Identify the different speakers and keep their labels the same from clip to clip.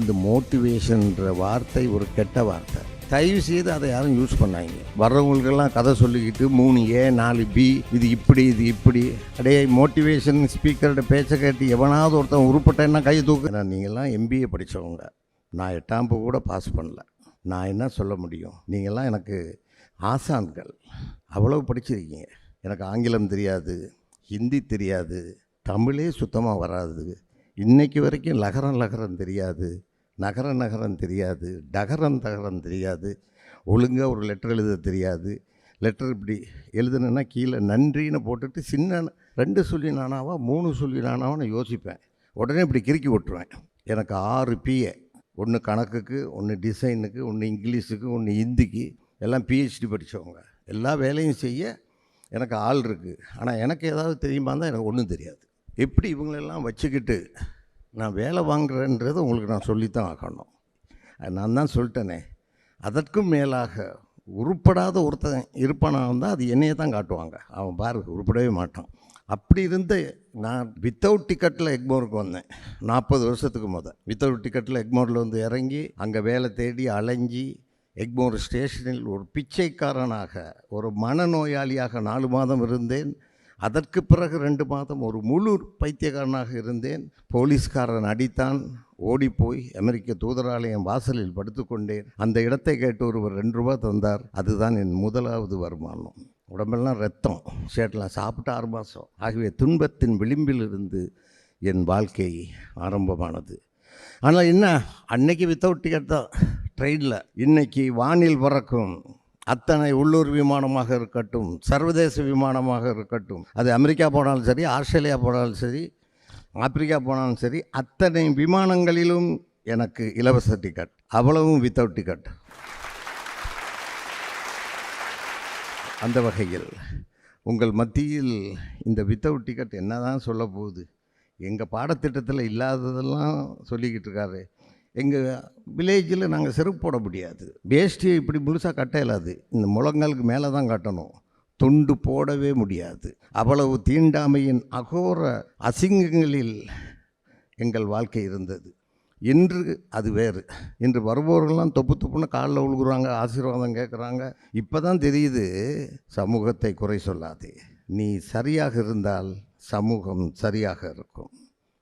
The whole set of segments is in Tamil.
Speaker 1: இந்த மோட்டிவேஷன்ற வார்த்தை ஒரு கெட்ட வார்த்தை. தயவு செய்து அதை யாரும் யூஸ் பண்ணாங்க. வர்றவங்களுக்கெல்லாம் கதை சொல்லிக்கிட்டு 3A 4B இது இப்படி இது இப்படி. அடைய மோட்டிவேஷன் ஸ்பீக்கரோட பேச்சை கேட்டு எவனாவது ஒருத்தன் உருப்பட்டேன்னா கை தூக்கு. நீங்கள்லாம் MBA படித்தவங்க, நான் 8ஆம் வகுப்பு கூட பாஸ் பண்ணல. நான் என்ன சொல்ல முடியும்? நீங்கள்லாம் எனக்கு ஆசான்கள். அவ்வளவு படிச்சிருக்கீங்க. எனக்கு ஆங்கிலம் தெரியாது, ஹிந்தி தெரியாது, தமிழே சுத்தமாக வராது. இன்றைக்கு வரைக்கும் லகரம் தெரியாது, நகரம் தெரியாது, தகரம் தெரியாது, ஒழுங்காக ஒரு லெட்டர் எழுத தெரியாது. லெட்டர் இப்படி எழுதுனா கீழே நன்றின்னு போட்டுட்டு சின்ன 2 சொல்லி நானாவா 3 சொல்லி நானாவான்னு யோசிப்பேன். உடனே இப்படி கிறுக்கி விட்டுருவேன். எனக்கு 6 PA, 1 கணக்குக்கு, 1 டிசைனுக்கு, 1 இங்கிலீஷுக்கு, 1 ஹிந்திக்கு, எல்லாம் PhD படித்தவங்க. எல்லா வேலையும் செய்ய எனக்கு ஆள் இருக்குது. ஆனால் எனக்கு ஏதாவது தெரியுமா தான் எனக்கு ஒன்றும் தெரியாது. எப்படி இவங்களெல்லாம் வச்சுக்கிட்டு நான் வேலை வாங்குறேன்றது உங்களுக்கு நான் சொல்லித்தான் ஆகணும். நான் தான் சொல்லிட்டேனே. அதற்கும் மேலாக உருப்படாத ஒருத்தன் இருப்பானாக இருந்தால் அது என்னையே தான் காட்டுவாங்க. அவன் பாரு உருப்படவே மாட்டான். அப்படி இருந்து நான் வித்தவுட் டிக்கெட்டில் எக்மோருக்கு வந்தேன் 40 வருஷத்துக்கு வித்தவுட் டிக்கெட்டில் எக்மோரில் வந்து இறங்கி அங்கே வேலை தேடி அலைஞ்சி எக்மோர் ஸ்டேஷனில் ஒரு பிச்சைக்காரனாக, ஒரு மனநோயாளியாக 4 மாதம் இருந்தேன். அதற்கு பிறகு 2 மாதம் ஒரு முழு பைத்தியக்காரனாக இருந்தேன். போலீஸ்காரன் அடித்தான், ஓடிப்போய் அமெரிக்க தூதராலயம் வாசலில் படுத்துக்கொண்டேன். அந்த இடத்தை கேட்டு ஒருவர் 2 ரூபா தந்தார். அதுதான் என் முதலாவது வருமானம். உடம்பெல்லாம் ரத்தம், ஷேட்லாம் சாப்பிட்டு 6 மாதம். ஆகவே துன்பத்தின் விளிம்பில் இருந்து என் வாழ்க்கை ஆரம்பமானது. ஆனால் என்ன, அன்னைக்கு வித்தவுட் டிக்கெட் தான் ட்ரெயினில். இன்றைக்கி வானில் பறக்கும் அத்தனை உள்ளூர் விமானமாக இருக்கட்டும், சர்வதேச விமானமாக இருக்கட்டும், அது அமெரிக்கா போனாலும் சரி, ஆஸ்திரேலியா போனாலும் சரி, ஆப்பிரிக்கா போனாலும் சரி, அத்தனை விமானங்களிலும் எனக்கு இலவச டிக்கெட். அவ்வளவும் வித்தவுட் டிக்கெட். அந்த வகையில் உங்கள் மத்தியில் இந்த வித்தவுட் டிக்கெட் என்ன தான் சொல்ல போகுது? எங்கள் பாடத்திட்டத்தில் இல்லாததெல்லாம் சொல்லிக்கிட்டு இருக்காரு. எங்கள் வில்லேஜில் நாங்கள் செருப்பு போட முடியாது. வேஷ்டியை இப்படி முழுசாக கட்ட இயலாது. இந்த முழங்காலுக்கு மேலே தான் கட்டணும். துண்டு போடவே முடியாது. அவ்வளவு தீண்டாமையின் அகோர அசிங்கங்களில் எங்கள் வாழ்க்கை இருந்தது. இன்று அது வேறு. இன்று வருபவர்கள்லாம் தொப்புன்னு காலில் உழுகுறாங்க, ஆசீர்வாதம் கேட்குறாங்க. இப்போ தான் தெரியுது, சமூகத்தை குறை சொல்லாதே, நீ சரியாக இருந்தால் சமூகம் சரியாக இருக்கும்.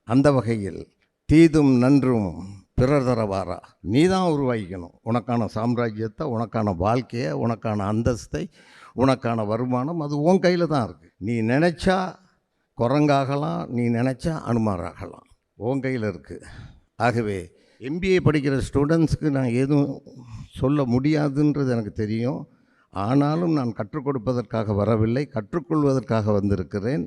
Speaker 1: அந்த வகையில் தீதும் நன்றும் பிறர் தரவாரா, நீ தான் உருவாக்கிக்கணும். உனக்கான சாம்ராஜ்யத்தை, உனக்கான வாழ்க்கையை, உனக்கான அந்தஸ்தை, உனக்கான வருமானம் அது உன் கையில் தான் இருக்குது. நீ நினச்சா குரங்காகலாம், நீ நினச்சா அனுமாராகலாம், உன் கையில் இருக்குது. ஆகவே MBA படிக்கிற ஸ்டூடெண்ட்ஸுக்கு நான் எதுவும் சொல்ல முடியாதுன்றது எனக்கு தெரியும். ஆனாலும் நான் கற்றுக் கொடுப்பதற்காக வரவில்லை, கற்றுக்கொள்வதற்காக வந்திருக்கிறேன்.